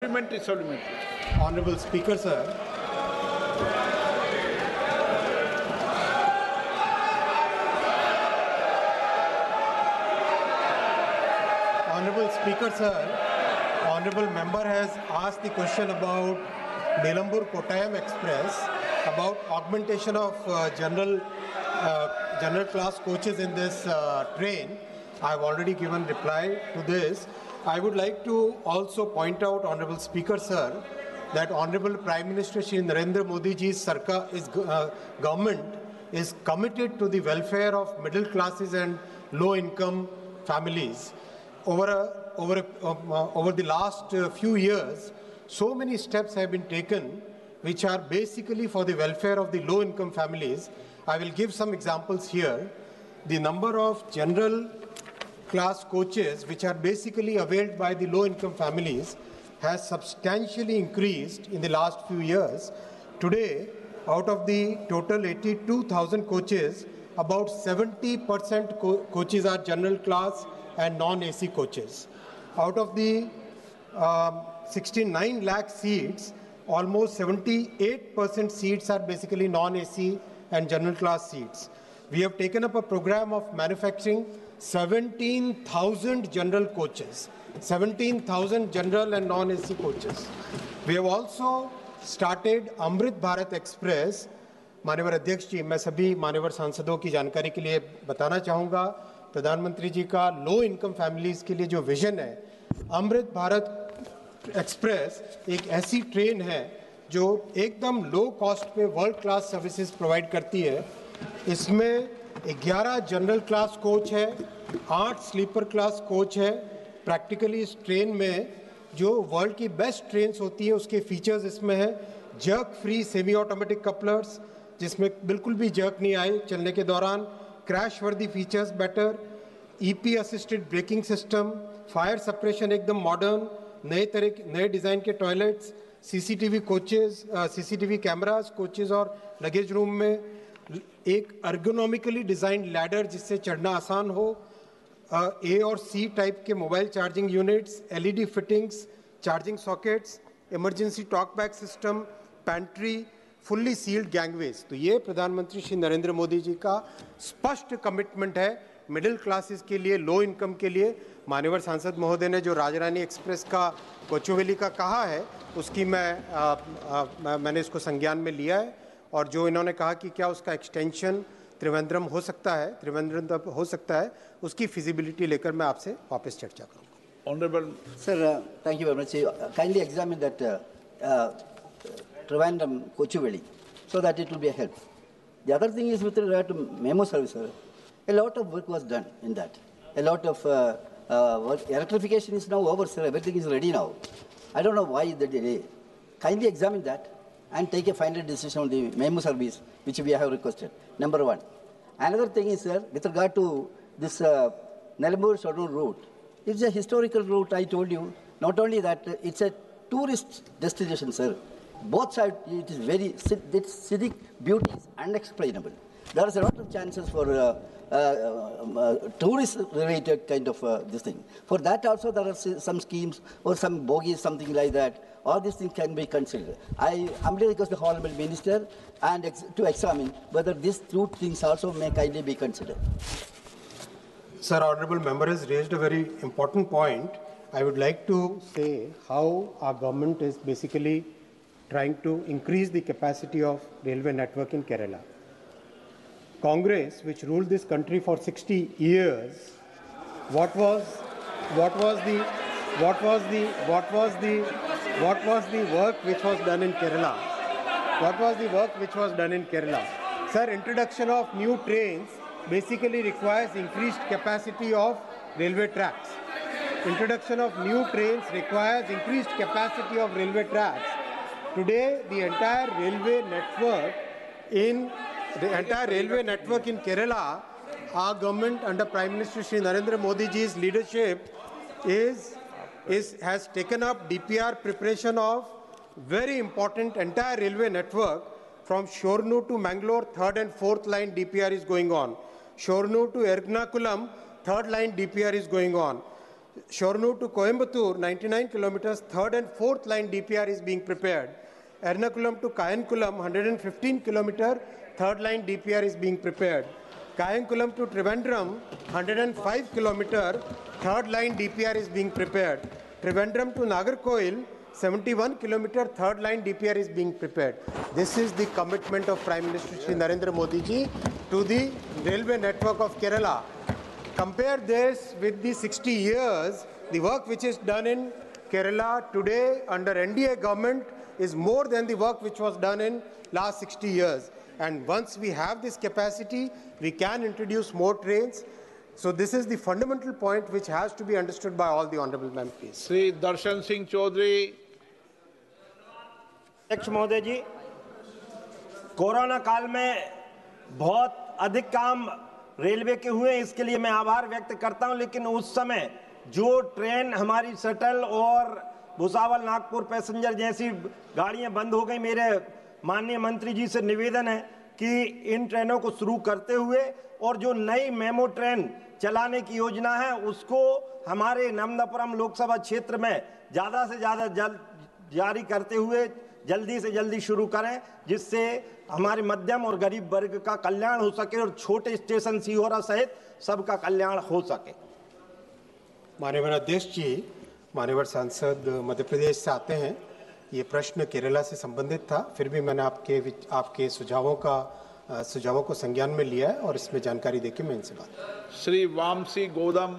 Supplementary. Honorable Speaker, sir. Honorable Speaker, sir. Honorable member has asked the question about Nilambur-Kottayam Express, about augmentation of general class coaches in this train. I have already given reply to this. I would like to also point out, Honorable Speaker, sir, that Honorable Prime Minister Shri Narendra Modi ji's government is committed to the welfare of middle classes and low-income families. Over the last few years, so many steps have been taken which are basically for the welfare of the low-income families. I will give some examples here. The number of general class coaches which are basically availed by the low-income families has substantially increased in the last few years. Today, out of the total 82,000 coaches, about 70% coaches are general class and non-AC coaches. Out of the 69 lakh seats, almost 78% seats are basically non-AC and general class seats. We have taken up a program of manufacturing 17,000 general coaches, 17,000 general and non-AC coaches. We have also started Amrit Bharat Express. माननीय अध्यक्ष जी, मैं सभी माननीय सांसदों की जानकारी के लिए बताना चाहूँगा, प्रधानमंत्री जी का लो इनकम फैमिलीज़ के लिए जो विजन है, अमृत भारत एक्सप्रेस एक ऐसी ट्रेन है जो एकदम लो कॉस्ट पे वर्ल्ड क्लास सर्विसेज प्रोवाइड करती है. इसमें 11 जनरल क्लास कोच है, 8 स्लीपर क्लास कोच है. प्रैक्टिकली इस ट्रेन में जो वर्ल्ड की बेस्ट ट्रेन्स होती है उसके फीचर्स इसमें है. Jerk free semi automatic couplers जिसमें बिल्कुल भी जर्क नहीं आए चलने के दौरान, क्रैश वर्दी features better, EP assisted braking system, fire suppression एकदम मॉडर्न, नए डिज़ाइन के toilets, CCTV coaches, CCTV cameras coaches और लगेज रूम में, एक अर्गोनॉमिकली डिज़ाइंड लैडर जिससे चढ़ना आसान हो, ए और सी टाइप के mobile charging units, LED fittings, charging sockets, emergency talkback system, pantry, fully sealed gangways. तो ये प्रधानमंत्री श्री नरेंद्र मोदी जी का स्पष्ट कमिटमेंट है मिडिल क्लासेस के लिए, लो इनकम के लिए. मान्यवर सांसद महोदय ने जो राजरानी एक्सप्रेस का कोचुवेली का कहा है उसकी मैंने इसको संज्ञान में लिया है, और जो इन्होंने कहा कि क्या उसका एक्सटेंशन त्रिवेंद्रम हो सकता है, त्रिवेंद्रम तक हो सकता है, उसकी फिजिबिलिटी लेकर मैं आपसे वापस चर्चा करूँगा. Honorable Sir, thank you very much. Kindly examine that Trivandrum Kochuveli so that it will be a help. The other thing is with regard to memo service, sir. A lot of work was done in that. A lot of work. Electrification is now over, sir. Everything is ready now. I don't know why the delay. Kindly examine that and take a final decision on the memo service which we have requested. Number one. Another thing is, sir, with regard to this Nilambur-Shorroor route, it's a historical route, I told you. Not only that, it's a tourist destination, sir. Both sides, it is very, its scenic beauty is unexplainable. There is a lot of chances for tourist-related kind of this thing. For that also, there are some schemes or some bogies, something like that. All these things can be considered. I humbly request the Honourable Minister and to examine whether these two things also may kindly be considered. Sir, Honourable Member has raised a very important point. I would like to say how our government is basically trying to increase the capacity of railway network in Kerala. Congress, which ruled this country for 60 years, what was the work which was done in Kerala? What was the work which was done in Kerala? Sir, introduction of new trains basically requires increased capacity of railway tracks. Introduction of new trains requires increased capacity of railway tracks. Today, the entire railway network in Kerala, our government under Prime Minister Shri Narendra Modi ji's leadership has taken up DPR preparation of very important entire railway network from Shornur to Mangalore, 3rd and 4th line DPR is going on. Shornur to Ernakulam, 3rd line DPR is going on. Shornur to Coimbatore, 99 kilometers, third and fourth line DPR is being prepared. Ernakulam to Kayankulam, 115 kilometer, third line DPR is being prepared. Kayankulam to Trivandrum, 105 kilometer, third line DPR is being prepared. Trivandrum to Nagarkoil, 71 kilometer, third line DPR is being prepared. This is the commitment of Prime Minister Shri Narendra Modi ji to the railway network of Kerala. Compare this with the 60 years, the work which is done in Kerala today under NDA government is more than the work which was done in last 60 years. And once we have this capacity, we can introduce more trains. So this is the fundamental point which has to be understood by all the honorable MPs. Sri Darshan Singh Chaudhary. अध्यक्ष महोदय जी, corona काल में बहुत अधिक काम railway के हुए, इसके लिए मैं आभार व्यक्त करता हूं, लेकिन उस समय जो ट्रेन हमारी शटल और भुसावल नागपुर पैसेंजर जैसी गाड़ियां बंद हो गई, मेरे माननीय मंत्री जी से निवेदन है कि इन ट्रेनों को शुरू करते हुए और जो नई मेमो ट्रेन चलाने की योजना है उसको हमारे नर्मदापुरम लोकसभा क्षेत्र में ज़्यादा से ज़्यादा जारी करते हुए जल्दी से जल्दी शुरू करें, जिससे हमारे मध्यम और गरीब वर्ग का कल्याण हो सके और छोटे स्टेशन सीहोरा सहित सबका कल्याण हो सके। माननीय अध्यक्ष जी, माननीय सांसद मध्य प्रदेश से आते हैं। ये प्रश्न केरला से संबंधित था, फिर भी मैंने आपके सुझावों को संज्ञान में लिया है और इसमें जानकारी देके मैं इनसे बात। श्री वामसी गोदम।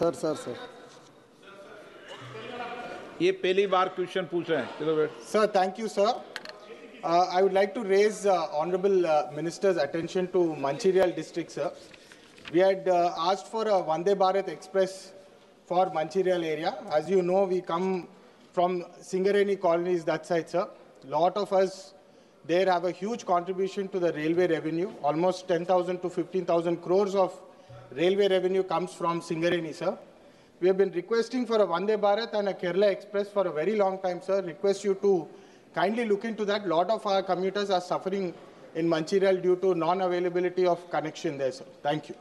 सर ये पहली बार क्वेश्चन पूछ रहे हैं। Sir, thank you, sir. I would like to raise Honorable Minister's attention to Mancherial district, sir. We had asked for a Vande Bharat Express for Mancherial area. As you know, we come from Singareni colonies that side, sir. Lot of us there have a huge contribution to the railway revenue. Almost 10,000 to 15,000 crores of railway revenue comes from Singareni, sir. We have been requesting for a Vande Bharat and a Kerala Express for a very long time, sir. Request you to kindly look into that. Lot of our commuters are suffering in Mancherial due to non-availability of connection there, sir. Thank you.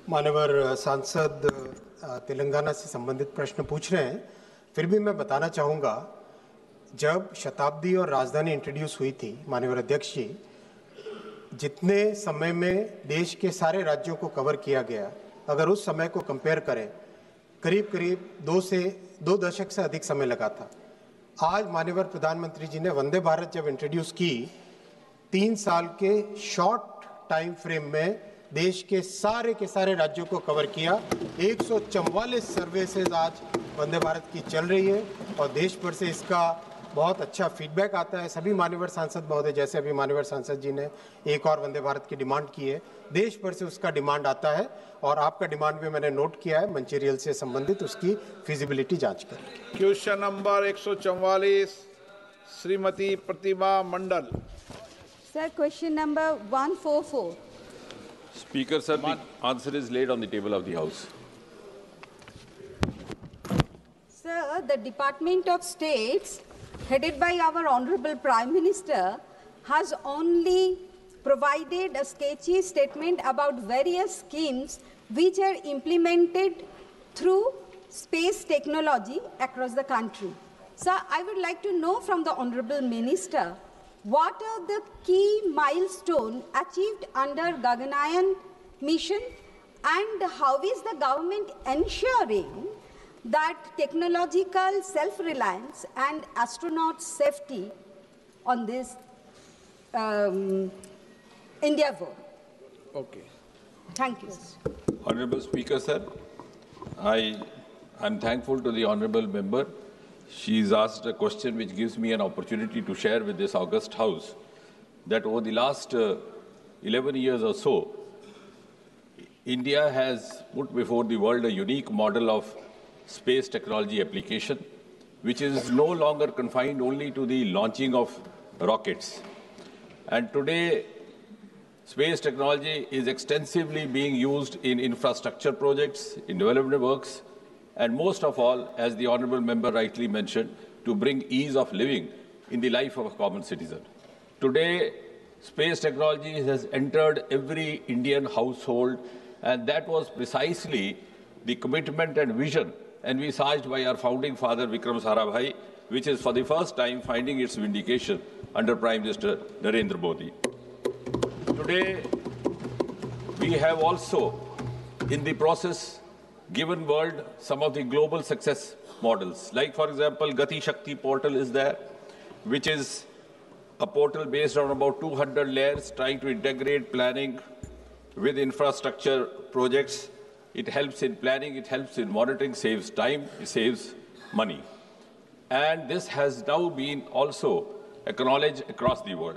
माननीय सांसद तेलंगाना से संबंधित प्रश्न पूछ रहे हैं, फिर भी मैं बताना चाहूँगा, जब शताब्दी और राजधानी इंट्रोड्यूस हुई थी, माननीय अध्यक्ष जी, जितने समय में देश के सारे राज्यों को कवर किया गया, अगर उस समय को कंपेयर करें, करीब 2 दशक से अधिक समय लगा था। आज माननीय प्रधानमंत्री जी ने वंदे भारत जब इंट्रोड्यूस की, 3 साल के शॉर्ट टाइम फ्रेम में देश के सारे राज्यों को कवर किया। 144 सर्विसेज आज वंदे भारत की चल रही है और देश भर से इसका बहुत अच्छा फीडबैक आता है। सभी माननीय सांसद महोदय, जैसे अभी माननीय सांसद जी ने एक और वंदे भारत की डिमांड की है, देश भर से उसका डिमांड आता है और आपका डिमांड भी मैंने नोट किया है। मंचेरियल से संबंधित उसकी फिजिबिलिटी जांच करें। Question number 144 Shrimati Pratima Mandal. Sir, question number 144. Speaker, sir, the answer is laid on the table of the House. Sir, the Department of States, headed by our Honorable Prime Minister, has only provided a sketchy statement about various schemes which are implemented through space technology across the country. Sir, I would like to know from the Honorable Minister, what are the key milestones achieved under Gaganayan mission, and how is the government ensuring that technological self-reliance and astronaut safety on this endeavor? Okay. Thank you. Honorable Speaker, sir, I am thankful to the honorable member. She's asked a question which gives me an opportunity to share with this august House that over the last 11 years or so, India has put before the world a unique model of space technology application, which is no longer confined only to the launching of rockets. And today, space technology is extensively being used in infrastructure projects, in development works, and most of all, as the honourable member rightly mentioned, to bring ease of living in the life of a common citizen. Today, Space technology has entered every Indian household, and that was precisely the commitment and vision envisaged by our founding father Vikram Sarabhai, which is for the first time finding its vindication under Prime Minister Narendra Modi. Today, we have also, in the process, given world some of the global success models. Like, for example, Gati Shakti portal is there, which is a portal based on about 200 layers trying to integrate planning with infrastructure projects. It helps in planning, it helps in monitoring, saves time, it saves money. And this has now been also acknowledged across the world.